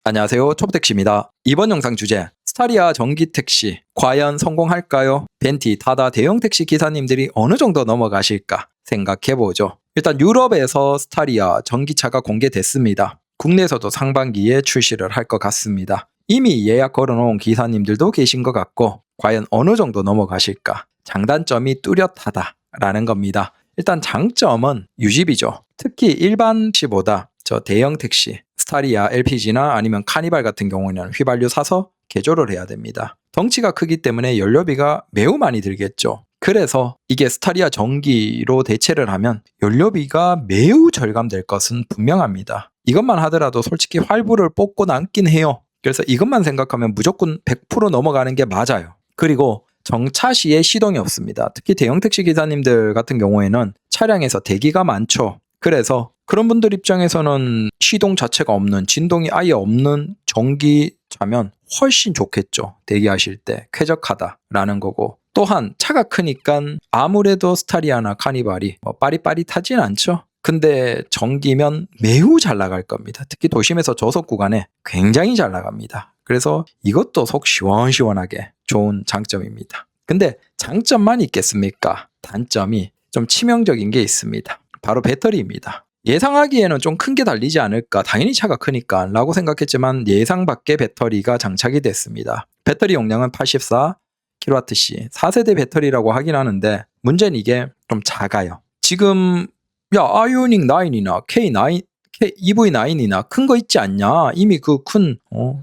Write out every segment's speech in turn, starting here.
안녕하세요. 초보택시입니다. 이번 영상 주제, 스타리아 전기택시 과연 성공할까요? 벤티, 타다 대형 택시 기사님들이 어느 정도 넘어가실까 생각해보죠. 일단 유럽에서 스타리아 전기차가 공개됐습니다. 국내에서도 상반기에 출시를 할 것 같습니다. 이미 예약 걸어놓은 기사님들도 계신 것 같고 과연 어느 정도 넘어가실까? 장단점이 뚜렷하다라는 겁니다. 일단 장점은 유지비죠. 특히 일반 택시보다 저 대형 택시, 스타리아, LPG나 아니면 카니발 같은 경우는 휘발유 사서 개조를 해야 됩니다. 덩치가 크기 때문에 연료비가 매우 많이 들겠죠. 그래서 이게 스타리아 전기로 대체를 하면 연료비가 매우 절감될 것은 분명합니다. 이것만 하더라도 솔직히 활부를 뽑고 남긴 해요. 그래서 이것만 생각하면 무조건 100% 넘어가는 게 맞아요. 그리고 정차 시에 시동이 없습니다. 특히 대형 택시 기사님들 같은 경우에는 차량에서 대기가 많죠. 그래서 그런 분들 입장에서는 시동 자체가 없는, 진동이 아예 없는 전기차면 훨씬 좋겠죠. 대기하실 때 쾌적하다라는 거고, 또한 차가 크니까 아무래도 스타리아나 카니발이 빠릿빠릿하진 않죠. 근데 전기면 매우 잘 나갈 겁니다. 특히 도심에서 저속 구간에 굉장히 잘 나갑니다. 그래서 이것도 속 시원시원하게 좋은 장점입니다. 근데 장점만 있겠습니까? 단점이 좀 치명적인 게 있습니다. 바로 배터리입니다. 예상하기에는 좀 큰 게 달리지 않을까, 당연히 차가 크니까 라고 생각했지만 예상 밖의 배터리가 장착이 됐습니다. 배터리 용량은 84kWh, 4세대 배터리라고 하긴 하는데 문제는 이게 좀 작아요. 지금 아이오닉 9이나 K9, EV9이나 큰 거 있지 않냐, 이미 그 큰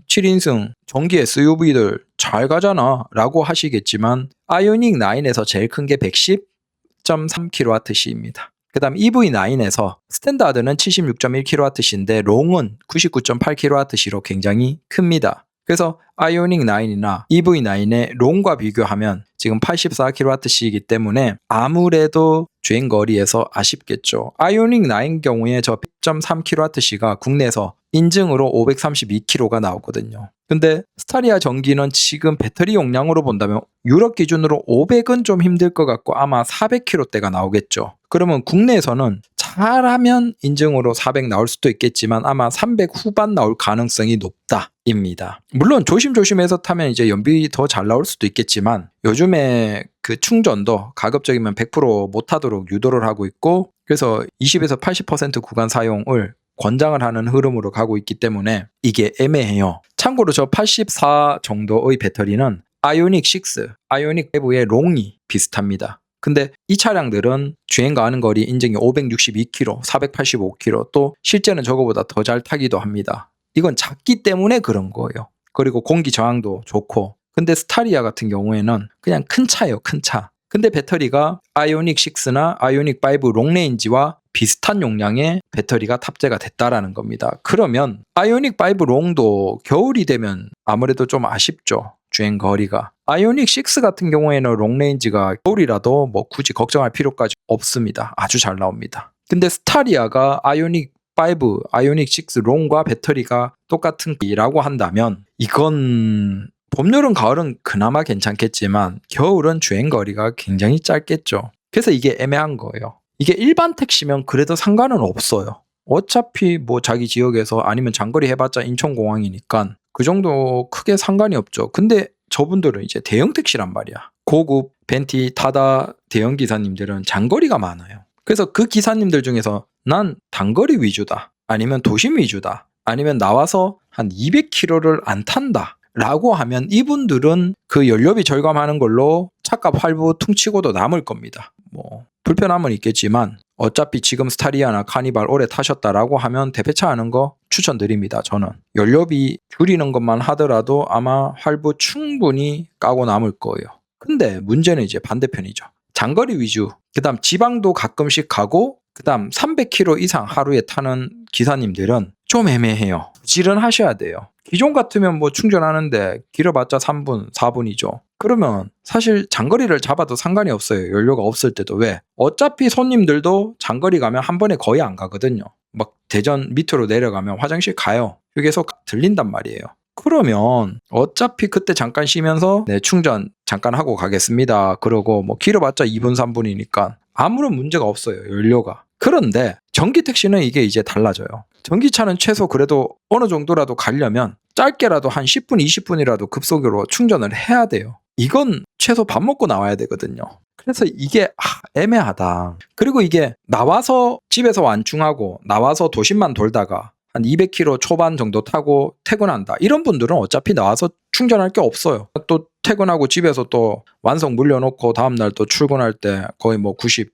7인승 전기 SUV들 잘 가잖아 라고 하시겠지만 아이오닉 9에서 제일 큰 게 110.3kWh입니다. 그 다음 EV9에서 스탠다드는 76.1kWh인데 롱은 99.8kWh로 굉장히 큽니다. 그래서 아이오닉 9이나 EV9의 롱과 비교하면 지금 84kWh이기 때문에 아무래도 주행거리에서 아쉽겠죠. 아이오닉 9 경우에 저 100.3kWh가 국내에서 인증으로 532km가 나오거든요. 근데 스타리아 전기는 지금 배터리 용량으로 본다면 유럽 기준으로 500은 좀 힘들 것 같고 아마 400km대가 나오겠죠. 그러면 국내에서는 잘하면 인증으로 400 나올 수도 있겠지만 아마 300 후반 나올 가능성이 높다입니다. 물론 조심조심해서 타면 이제 연비 더 잘 나올 수도 있겠지만 요즘에 그 충전도 가급적이면 100% 못하도록 유도를 하고 있고, 그래서 20에서 80% 구간 사용을 권장을 하는 흐름으로 가고 있기 때문에 이게 애매해요. 참고로 저 84 정도의 배터리는 아이오닉 6, 아이오닉 5의 롱이 비슷합니다. 근데 이 차량들은 주행 가는 거리 인증이 562km, 485km, 또 실제는 저거보다 더 잘 타기도 합니다. 이건 작기 때문에 그런 거예요. 그리고 공기 저항도 좋고. 근데 스타리아 같은 경우에는 그냥 큰 차예요, 큰 차. 근데 배터리가 아이오닉 6나 아이오닉 5 롱레인지와 비슷한 용량의 배터리가 탑재가 됐다라는 겁니다. 그러면 아이오닉 5 롱도 겨울이 되면 아무래도 좀 아쉽죠. 주행 거리가. 아이오닉 6 같은 경우에는 롱레인지가 겨울이라도 뭐 굳이 걱정할 필요까지 없습니다. 아주 잘 나옵니다. 근데 스타리아가 아이오닉 5, 아이오닉 6 롱과 배터리가 똑같은 라고 한다면 이건 봄, 여름, 가을은 그나마 괜찮겠지만 겨울은 주행거리가 굉장히 짧겠죠. 그래서 이게 애매한 거예요. 이게 일반 택시면 그래도 상관은 없어요. 어차피 뭐 자기 지역에서 아니면 장거리 해봤자 인천공항이니까 그 정도 크게 상관이 없죠. 근데 저분들은 이제 대형 택시란 말이야. 고급 벤티, 타다 대형 기사님들은 장거리가 많아요. 그래서 그 기사님들 중에서 난 단거리 위주다, 아니면 도심 위주다, 아니면 나와서 한 200km를 안 탄다 라고 하면 이분들은 그 연료비 절감하는 걸로 차값 할부 퉁치고도 남을 겁니다. 뭐 불편함은 있겠지만 어차피 지금 스타리아나 카니발 오래 타셨다라고 하면 대폐차 하는 거 추천드립니다. 저는 연료비 줄이는 것만 하더라도 아마 할부 충분히 까고 남을 거예요. 근데 문제는 이제 반대편이죠. 장거리 위주, 그 다음 지방도 가끔씩 가고, 그 다음 300km 이상 하루에 타는 기사님들은 좀 애매해요. 부지런하셔야 돼요. 기존 같으면 뭐 충전하는데 길어봤자 3분, 4분이죠. 그러면 사실 장거리를 잡아도 상관이 없어요. 연료가 없을 때도. 왜? 어차피 손님들도 장거리 가면 한 번에 거의 안 가거든요. 막 대전 밑으로 내려가면 화장실 가요. 휴게소 들린단 말이에요. 그러면 어차피 그때 잠깐 쉬면서 네, 충전 잠깐 하고 가겠습니다. 그러고 뭐 길어봤자 2분, 3분이니까 아무런 문제가 없어요. 연료가. 그런데 전기 택시는 이게 이제 달라져요. 전기차는 최소 그래도 어느 정도라도 가려면 짧게라도 한 10분, 20분이라도 급속으로 충전을 해야 돼요. 이건 최소 밥 먹고 나와야 되거든요. 그래서 이게 애매하다. 그리고 이게 나와서 집에서 완충하고 나와서 도심만 돌다가 한 200km 초반 정도 타고 퇴근한다. 이런 분들은 어차피 나와서 충전할 게 없어요. 또 퇴근하고 집에서 또 완성 물려놓고 다음날 또 출근할 때 거의 뭐 90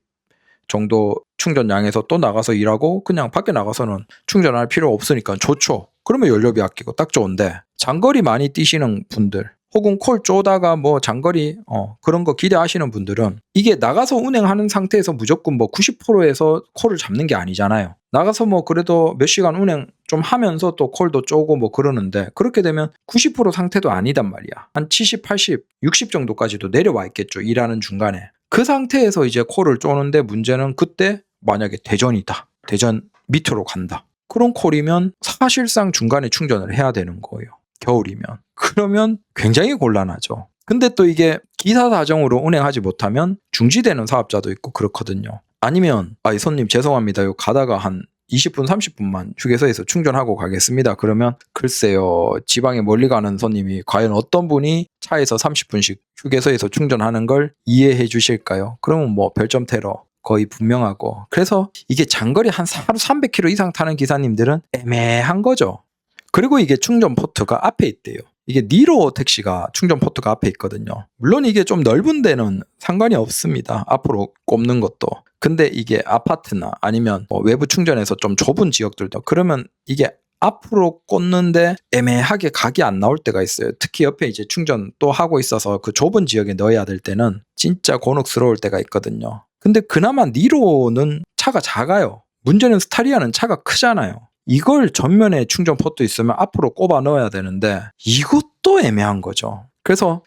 정도 충전량에서 또 나가서 일하고 그냥 밖에 나가서는 충전할 필요 없으니까 좋죠. 그러면 연료비 아끼고 딱 좋은데 장거리 많이 뛰시는 분들 혹은 콜 쪼다가 뭐 장거리 그런 거 기대하시는 분들은 이게 나가서 운행하는 상태에서 무조건 뭐 90%에서 콜을 잡는 게 아니잖아요. 나가서 뭐 그래도 몇 시간 운행 좀 하면서 또 콜도 쪼고 뭐 그러는데 그렇게 되면 90% 상태도 아니단 말이야. 한 70, 80, 60 정도까지도 내려와 있겠죠. 일하는 중간에. 그 상태에서 이제 콜을 쪼는데 문제는 그때 만약에 대전이다. 대전 밑으로 간다. 그런 콜이면 사실상 중간에 충전을 해야 되는 거예요. 겨울이면. 그러면 굉장히 곤란하죠. 근데 또 이게 기사 사정으로 운행하지 못하면 중지되는 사업자도 있고 그렇거든요. 아니면 이 손님 죄송합니다. 요 가다가 한 20분 30분만 휴게소에서 충전하고 가겠습니다. 그러면 글쎄요. 지방에 멀리 가는 손님이 과연 어떤 분이 차에서 30분씩 휴게소에서 충전하는 걸 이해해 주실까요? 그러면 뭐 별점 테러 거의 분명하고. 그래서 이게 장거리 한 하루 300km 이상 타는 기사님들은 애매한 거죠. 그리고 이게 충전 포트가 앞에 있대요. 이게 니로 택시가 충전 포트가 앞에 있거든요. 물론 이게 좀 넓은 데는 상관이 없습니다. 앞으로 꼽는 것도. 근데 이게 아파트나 아니면 뭐 외부 충전에서 좀 좁은 지역들도 그러면 이게 앞으로 꽂는데 애매하게 각이 안 나올 때가 있어요. 특히 옆에 이제 충전 또 하고 있어서 그 좁은 지역에 넣어야 될 때는 진짜 곤혹스러울 때가 있거든요. 근데 그나마 니로는 차가 작아요. 문제는 스타리아는 차가 크잖아요. 이걸 전면에 충전 포트 있으면 앞으로 꼽아 넣어야 되는데 이것도 애매한 거죠. 그래서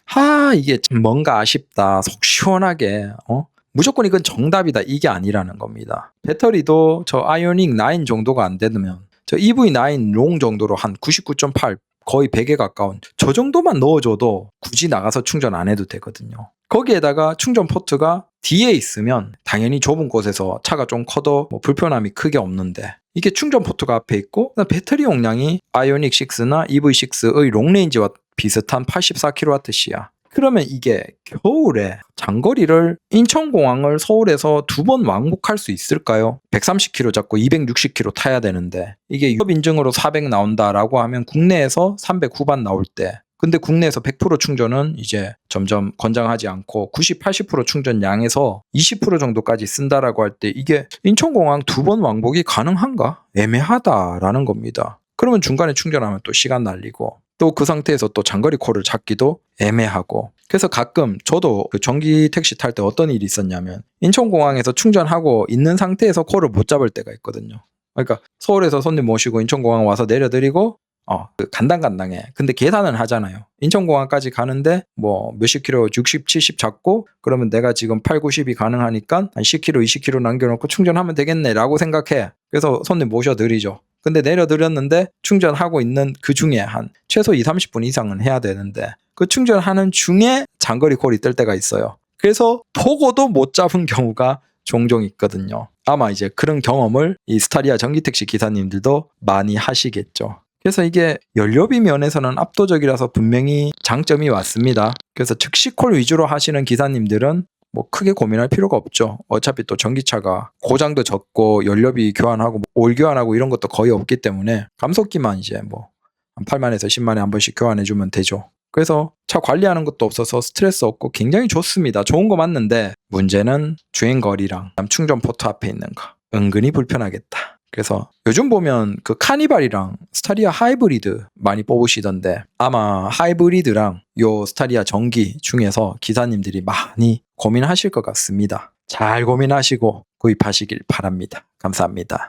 이게 참 뭔가 아쉽다. 속 시원하게 무조건 이건 정답이다. 이게 아니라는 겁니다. 배터리도 저 아이오닉 9 정도가 안 되면 저 EV9 롱 정도로 한 99.8 거의 100에 가까운 저 정도만 넣어줘도 굳이 나가서 충전 안 해도 되거든요. 거기에다가 충전 포트가 뒤에 있으면 당연히 좁은 곳에서 차가 좀 커도 뭐 불편함이 크게 없는데 이게 충전 포트가 앞에 있고 배터리 용량이 아이오닉 6나 EV6의 롱레인지와 비슷한 84kWh야. 그러면 이게 겨울에 장거리를 인천공항을 서울에서 2번 왕복할 수 있을까요? 130km 잡고 260km 타야 되는데 이게 유럽 인증으로 400 나온다라고 하면 국내에서 300 후반 나올 때 근데 국내에서 100% 충전은 이제 점점 권장하지 않고 90, 80% 충전량에서 20% 정도까지 쓴다라고 할 때 이게 인천공항 2번 왕복이 가능한가? 애매하다라는 겁니다. 그러면 중간에 충전하면 또 시간 날리고 또 그 상태에서 또 장거리 콜을 잡기도 애매하고 그래서 가끔 저도 그 전기 택시 탈 때 어떤 일이 있었냐면 인천공항에서 충전하고 있는 상태에서 콜을 못 잡을 때가 있거든요. 그러니까 서울에서 손님 모시고 인천공항 와서 내려드리고 그 간당간당해. 근데 계산은 하잖아요. 인천공항까지 가는데 뭐 몇십 킬로 60, 70 잡고 그러면 내가 지금 8, 90이 가능하니까 한 10킬로, 20킬로 남겨놓고 충전하면 되겠네 라고 생각해. 그래서 손님 모셔드리죠. 근데 내려드렸는데 충전하고 있는 그 중에 한 최소 2, 30분 이상은 해야 되는데 그 충전하는 중에 장거리 콜이 뜰 때가 있어요. 그래서 보고도 못 잡은 경우가 종종 있거든요. 아마 이제 그런 경험을 이 스타리아 전기택시 기사님들도 많이 하시겠죠. 그래서 이게 연료비 면에서는 압도적이라서 분명히 장점이 왔습니다. 그래서 즉시 콜 위주로 하시는 기사님들은 뭐 크게 고민할 필요가 없죠. 어차피 또 전기차가 고장도 적고 연료비 교환하고 오일 교환하고 이런 것도 거의 없기 때문에 감속기만 이제 뭐 한 8만에서 10만에 한 번씩 교환해주면 되죠. 그래서 차 관리하는 것도 없어서 스트레스 없고 굉장히 좋습니다. 좋은 거 맞는데 문제는 주행거리랑 충전 포트 앞에 있는 거 은근히 불편하겠다. 그래서 요즘 보면 그 카니발이랑 스타리아 하이브리드 많이 뽑으시던데 아마 하이브리드랑 요 스타리아 전기 중에서 기사님들이 많이 고민하실 것 같습니다. 잘 고민하시고 구입하시길 바랍니다. 감사합니다.